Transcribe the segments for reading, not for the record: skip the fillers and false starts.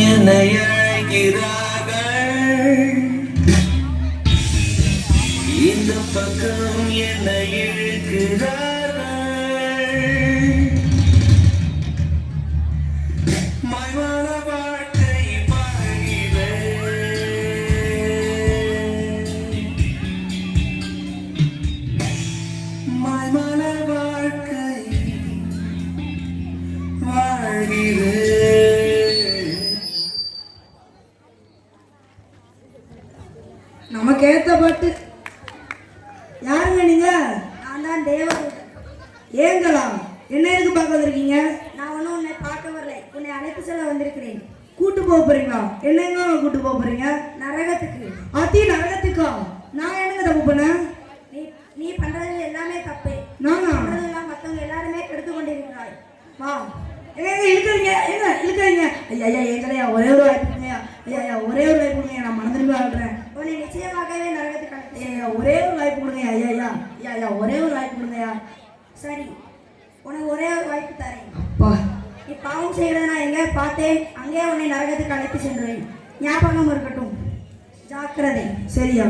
என்னை அழைக்கிறார்கள், இந்த பக்கம் என்னை இழுக்கிறார்கள். மயமான வாழ்க்கை வாழ்கிறேன், மயமான வாழ்க்கை வாழ்கிறேன். நமக்கு ஏத்த பாட்டு. யாருங்க நீங்க? நான் தான் தேவதூதன். ஏங்களா? என்ன எதுக்கு பார்க்க வந்திருக்கீங்க? நான் ஒன்றும் உன்னை பார்க்க வரலை, உன்னை அழைப்பு செல்ல வந்திருக்கிறேன். கூட்டு போக போறீங்களா? என்னங்க கூட்டு போக போறீங்க? நரகத்துக்கு. அத்தி நரகத்துக்கா? நான் என்னங்க தப்பு பண்ணேன்? நீ நீ பண்றது எல்லாமே தப்பு. நானா? பண்றதெல்லாம் மற்றவங்க எல்லாருமே கெடுத்து கொண்டிருக்கிறாய். வா. ஏங்க இழுக்கிறீங்க, ஏங்க இழுக்கிறீங்க. ஐயா ஐயா எங்களையா ஒரே ஒரு வாய்ப்பு கொடுங்கய்யா. ஐயா ஐயா ஒரே ஒரு வாய்ப்பு கொடுங்க, நான் மனதிரும்பி ஆடுறேன். உன்னை நிச்சயமாகவே நரகத்துக்கு அழைத்து ஐயா ஒரே ஒரு வாய்ப்பு கொடுங்க. ஐயா ஐயா ஐயா ஐயா ஒரே ஒரு வாய்ப்பு கொடுங்கய்யா. சரி, உனக்கு ஒரே ஒரு வாய்ப்பு தரேன். அப்பா, நீ பாவம் செய்கிறத நான் எங்கே பார்த்தேன், அங்கே உன்னை நரகத்துக்கு அழைத்து சென்றேன். ஞாபகம் இருக்கட்டும், ஜாக்கிரதை. சரியா?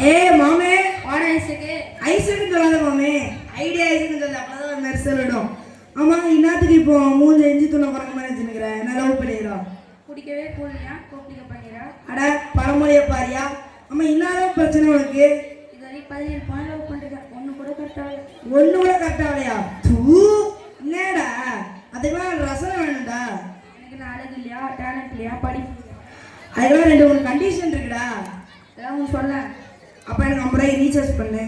ஏ மாமே, வாடா ஐஸுக்கு. ஐஸ்ன்னு சொல்லாத மாமே, ஐடியா ஐஸ்ன்னு சொல்ல, அப்பதான் மெர்சல் விடும். ஆமா, இந்நேரத்துக்கு இப்போ மூஞ்சி எஞ்சி துணை பறக்க மாதிரி வச்சுருக்கிறேன். என்ன லவ் பண்ணிடுறோம்? குடிக்கவே கூலியா கோப்பிக்க பண்ணிடுறா. அட பழமொழியை பாரியா. ஆமா, இன்னாலும் பிரச்சனை உனக்கு? இது வரைக்கும் 17 பாயிண்ட் லவ் பண்ணுறேன், ஒன்று கூட கரெக்டாக. ஒண்ணு கூட கரெக்டாகலையா? தூ, என்னடா அதுக்கெல்லாம் ரசனை வேணும்டா. எனக்கு நான் அழகு இல்லையா, டேலண்ட் இல்லையா, படிப்பு இல்லையா? அதுக்கெல்லாம் ரெண்டு மூணு கண்டிஷன் இருக்குடா. இதெல்லாம் உனக்கு சொல்ல. அப்போ எனக்கு 50 ரூபாய் ரீசார்ஜ் பண்ணு.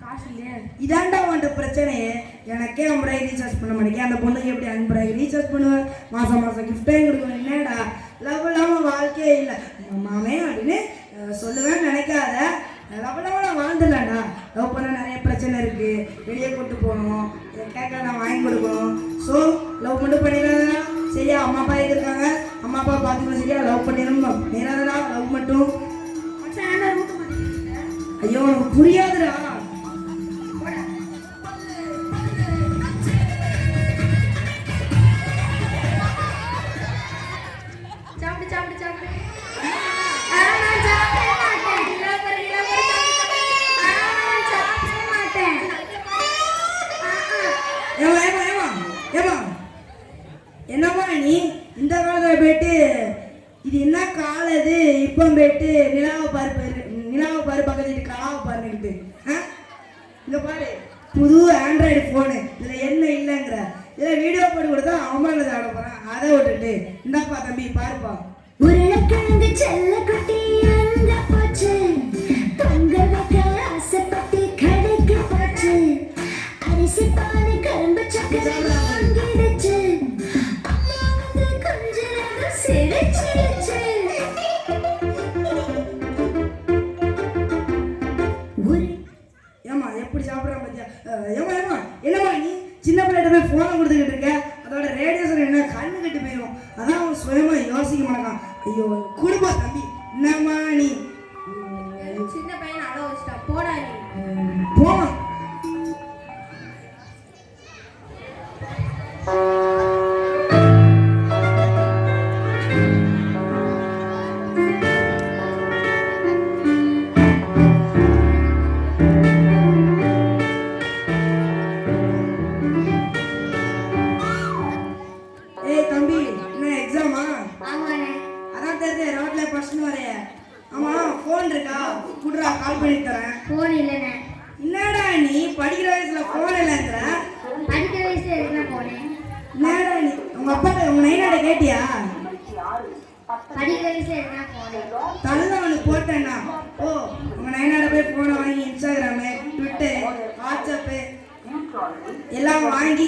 காசு இல்லையே. இதாண்டா உன்ட்ட பிரச்சனையே. எனக்கே 50 ரூபாய் ரீசார்ஜ் பண்ண மாட்டேங்க, அந்த பொண்ணுக்கு எப்படி 50 ரூபாய்க்கு ரீசார்ஜ் பண்ணுவேன்? மாதம் மாதம் கிஃப்டையும் கொடுக்கணும். என்னடா லவ் இல்லாமல் வாழ்க்கையே இல்லை மாமே அப்படின்னு சொல்லுவேன்னு நினைக்காத. லவ் இல்லாமல் நான் வாழ்ந்துடலாம்டா. லவ் பண்ண நிறைய பிரச்சனை இருக்குது, வெளியே கூட்டு போகணும், இதை கேட்க நான் வாங்கி கொடுக்கணும். ஸோ லவ் மட்டும் பண்ணிடாதா சரியா? அம்மா அப்பா இருக்காங்க, அம்மா அப்பா பார்த்துக்கணும் சரியா? லவ் பண்ணிடணும் நேராதடா, லவ் மட்டும். ஐயோ உனக்கு புரியாதுடா. சாப்பிடு சாப்பிடு சாப்பிடு. என்னம்மா நீ இந்த காலத்தில் போயிட்டு இது என்ன கால இது இப்போ போயிட்டு நிலாவை பாரு பக்கத்து கலாவை பாருன்னுக்கிட்டு இங்கே பாரு, புது ஆண்ட்ராய்டு ஃபோனு, இதில் என்ன இல்லைங்கிற, இதில் வீடியோ போட்டு கொடுத்தா அவன் ஆட போகிறான். அதை விட்டுட்டு இந்தாப்பா தம்பி பாருப்பா. உருளைக்கிழங்கு செல்ல குட்டி அங்க போச்சு, பொங்கல் வைக்க ஆசைப்பட்டு கடைக்கு போச்சு, அரிசி பானை கரும்பு சக்கரை வாங்கிடுச்சு, அம்மா வந்து கொஞ்ச நேரம் சிரிச்சிருச்சு. ஏமா எப்படி சாப்பிட்றான் பார்த்தியா? ஏமா என்னம்மா நீ சின்ன பிள்ளைகிட்ட போய் ஃபோனை கொடுத்துக்கிட்டு இருக்க, அதோட ரேடியேஷன் என்ன கண்ணு கட்டி போயிடும். அதான் அவன் சுயமா யோசிக்க மாட்டான். ஐயோ குடுப்பா தம்பி. என்னம்மா நீ சின்ன பையன் அழ வச்சுட்டா, போடா நீ. போமா. ஏய் தம்பி, என்ன எக்ஸாமா? ஆமாண்ணே. அதான் தெரியுது ரோட்ல பர்சன் வரைய. ஆமா ஃபோன் இருக்கா? குடுறா, கால் பண்ணி தரேன். ஃபோன் இல்லைண்ணே. என்னடா நீ படிக்கிற வயசுல ஃபோன் இல்லைங்கிற? படிக்கிற வயசுல எதுனா போனேன். என்னடா நீ உங்க அப்பா உங்க நைனாட கேட்டியா? படிக்கிற வயசுல எதுனா போனேன். தழுத அவனுக்கு போட்டேன்னா ஓ உங்க நைனாட போய் ஃபோனை வாங்கி இன்ஸ்டாகிராமு, ட்விட்டர், வாட்ஸ்அப்பு எல்லாம் வாங்கி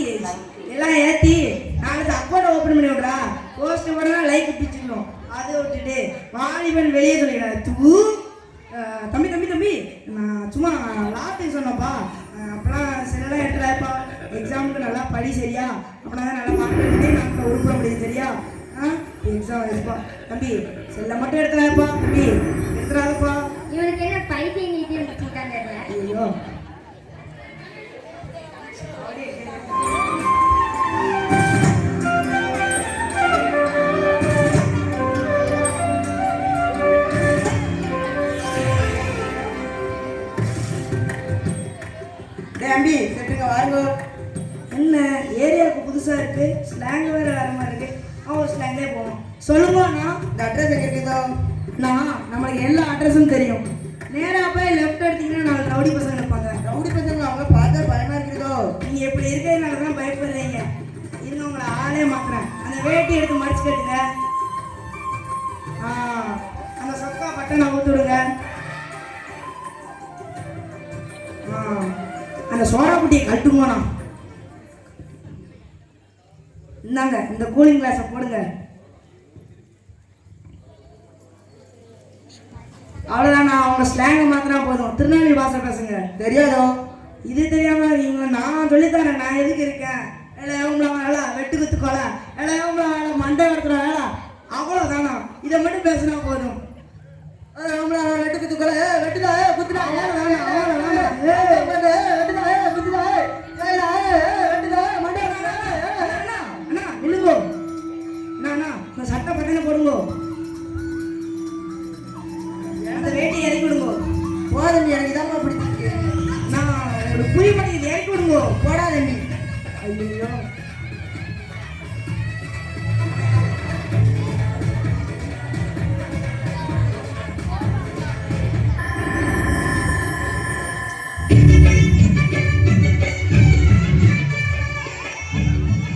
எல்லாம் ஏற்றி நாளைக்கு அக்கௌண்ட் ஓப்பன் பண்ணி விட்றா. போஸ்ட் போடலாம், லைக் பிடிச்சிக்கணும். அதை விட்டுட்டு வாலிபன் வெளியே சொல்லிடா. தூ தம்பி தம்பி தம்பி நான் சும்மா லாஸ்ட்டு சொன்னப்பா. அப்போலாம் சிலலாம் எடுத்துலாப்பா, எக்ஸாமுக்கு நல்லா படி சரியா? அப்படின்னா தான் நல்லா மார்க் எடுத்து நம்ம உருப்பட முடியும் சரியா? எக்ஸாம் இருக்குப்பா தம்பி செல்ல மட்டும் எடுத்துறாப்பா தம்பி எடுத்துறாதப்பா. இவனுக்கு என்ன பைத்தியம் நீட்டியம் வச்சுட்டாங்க தெரியல. ஐயோ தம்பி செட்டுங்க வாருங்க. என்ன ஏரியாவுக்கு புதுசா இருக்கு, ஸ்லாங் வேற வேற மாதிரி இருக்கு. ஒரு ஸ்லாங்லேயே போவோம். சொல்லுங்க அண்ணா, இந்த அட்ரஸ் எங்க இருக்குதோ? நான் நம்மளுக்கு எல்லா அட்ரஸும் தெரியும். நேரா போய் லெஃப்ட் எடுத்தீங்கன்னா 4 ரவுடி பசங்க இருப்பாங்க. ரவுடி பசங்க அவங்க பார்த்தா பயமா இருக்குதோ? நீங்க இப்படி இருக்கிறதுனால தான் பயப்படுறீங்க. இருங்க உங்களை ஆளே மாத்துறேன். அந்த வேட்டி எடுத்து மடிச்சு கட்டுங்க. அந்த சொக்கா பட்டனை ஊத்து விடுங்க. அந்த சோடா குட்டியை கட்டுங்கண்ணா. இந்தாங்க இந்த கூலிங் கிளாஸை போடுங்க. அவ்வளோதான், நான் அவங்க ஸ்லாங்கை மாத்தினா போதும். திருநெல்வேலி பாஷை பேசுங்க. தெரியாதோ? இது தெரியாம நீங்க நான் சொல்லித்தரேன். நான் எதுக்கு இருக்கேன்? வேலை வெட்டு குத்து கொலை வேலை மண்டை கடத்துற வேலை அவ்வளோதானா? இதை மட்டும் பேசினா போதும். வெட்டு குத்து கொலை வெட்டுதா குத்துடா சட்டை பட்டனை போடுங்க. அந்த வேட்டி இறக்கி விடுங்க. போதண்டி எனக்கு இதாம்மா பிடிச்சிருக்கு. நான் ஒரு புரிய மாட்டேங்குது, இறக்கி விடுங்க. போடாதண்டி. ஐயோ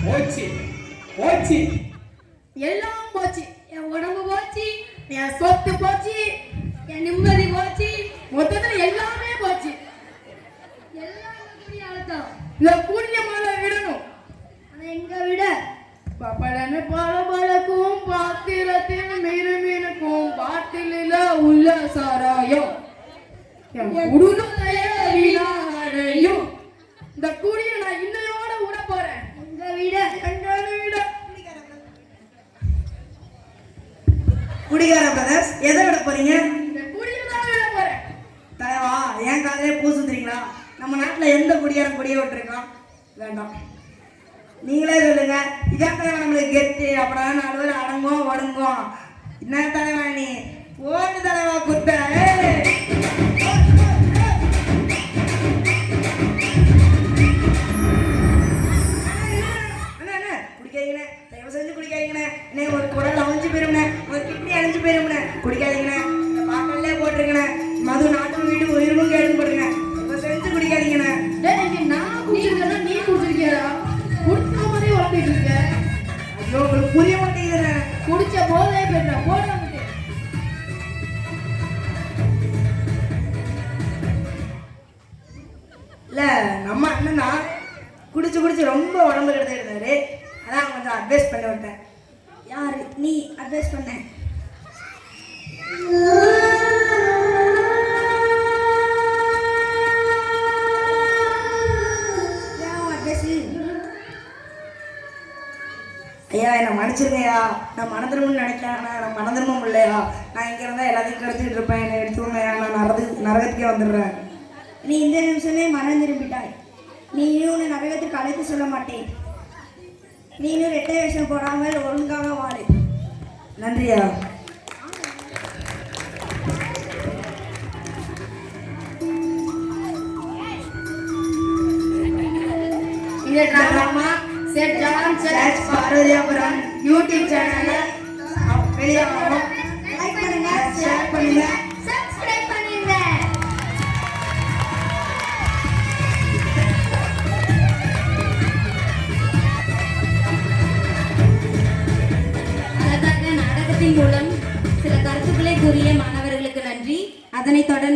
போச்சு போச்சு எல்லாம் போச்சு. என் உடம்பு போச்சு, என் சொத்து போச்சு, என் நிம்மதி போச்சு, மொத்தத்துல எல்லாமே போச்சு. எல்லாம் கூடிய அழுத்தம். இந்த கூடிய மழை விடணும். அதை எங்க விட பப்படன்னு பல பழக்கும் பாத்திரத்தின் மீனுக்கும் பாட்டில உள்ள சாராயம் உடுதையும் இந்த கூடிய நான் இன்னையோட விட போறேன். எங்க விட குடிகார பிரதர்ஸ் எதை விட போறீங்க? விட தலைவா என் காலையே பூ சுத்துறீங்களா? நம்ம நாட்டில் எந்த குடிகாரன் குடிய விட்டுருக்கான்? வேண்டாம், நீங்களே சொல்லுங்க. இதான் தலைவா நம்மளுக்கு கெட்டு. அப்படின்னா 4 பேர் அடங்கும் ஒடுங்கும். என்ன தலைவா நீ போடு தலைவா குத்த. குடிக்காதீங்கண்ணே, தயவு செஞ்சு குடிக்காதீங்கண்ணே. என்ன ஒரு குடல் அழிஞ்சு போயிரும்ண்ணே, ஒரு கிட்னி அழிஞ்சு போயிரும்ண்ணே. குடிக்காதீங்கண்ணே. இந்த பாட்டிலே போட்டிருக்கண்ணே, மது நாட்டு வீடு உயிருக்கும் கேட்டு போட்டுருங்க. தயவு செஞ்சு குடிக்காதீங்கண்ணே. நான் குடிச்சிருக்கேன், நீ குடிச்சிருக்கியா? குடிச்ச மாதிரி உடம்பிட்டு இருக்க. ஐயோ உங்களுக்கு புரிய மாட்டேங்குதுண்ணே. குடிச்ச போதே பெற்ற போட இல்லை, நம்ம அண்ணனா குடிச்சு ரொம்ப உடம்பு கெடுத்து இருந்தாரு. அதான் கொஞ்சம் அட்வைஸ் பண்ணி விட்டேன். யாரு நீ அட்வைஸ் பண்ண? ஐயா என்னை மன்னிச்சிருங்கய்யா. நான் மறந்துடும்னு நினைக்கிறேன். நான் மறந்துடுமும் இல்லையா? நான் இங்கே இருந்தால் எல்லாத்தையும் கெடுத்துக்கிட்டு இருப்பேன். என்னை எடுத்துருங்கய்யா. நான் நரகத்துக்கே வந்துடுறேன். நீ இந்த நிமிஷமே மனம் திரும்பிட்டாய். நீ உன்னை நரகத்துக்கு அழைத்து சொல்ல மாட்டேன். நீ இன்னும் 2 வேஷம் போடாமல் ஒழுங்காக வாழு. நன்றியா. இந்த டிராமா செட் ஜான் செட் பார்வதியாபுரம் யூடியூப் சேனல்ல வெளியே வரும். லைக் பண்ணுங்க, ஷேர் பண்ணுங்க, சப்ஸ்கிரைப் பண்ணுங்க. அழகாக நாடகத்தின் மூலம் சில கருத்துக்களை கூறிய மாணவர்களுக்கு நன்றி. அதனைத் தொடர்ந்து